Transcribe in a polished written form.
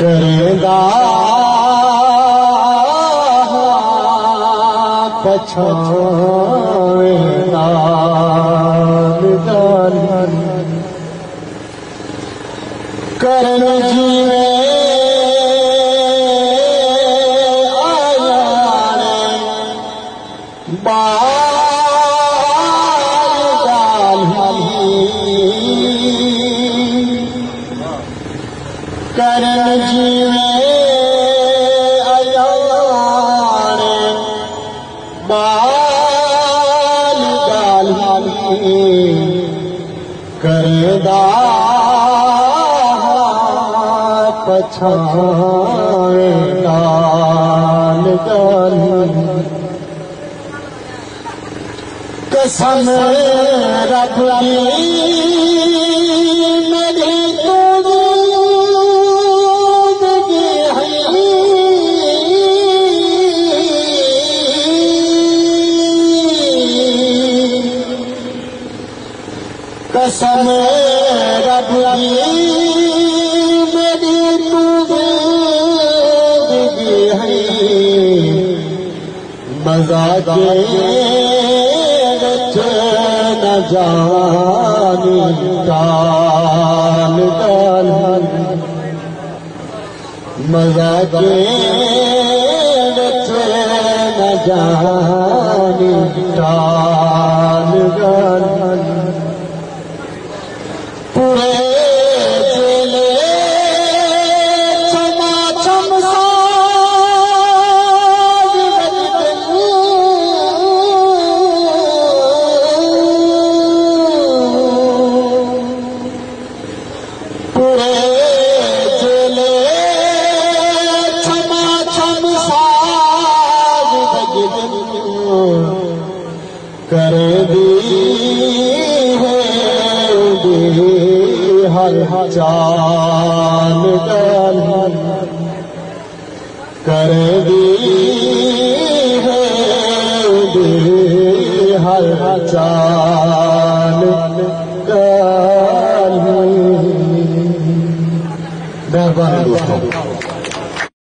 करेगा पछावेगा करण जीवे आया बाल करण जीवे आया बाल गाल करेगा पछावेगा कसम रब की मेरी तो जिंदगी है कसम रब की मज़ाक़ विच न जानी टाल गाल मज़ाक़ विच न जानी टाल गाल पूरे कर दी है हर चाल गाल कर दी है हर चाल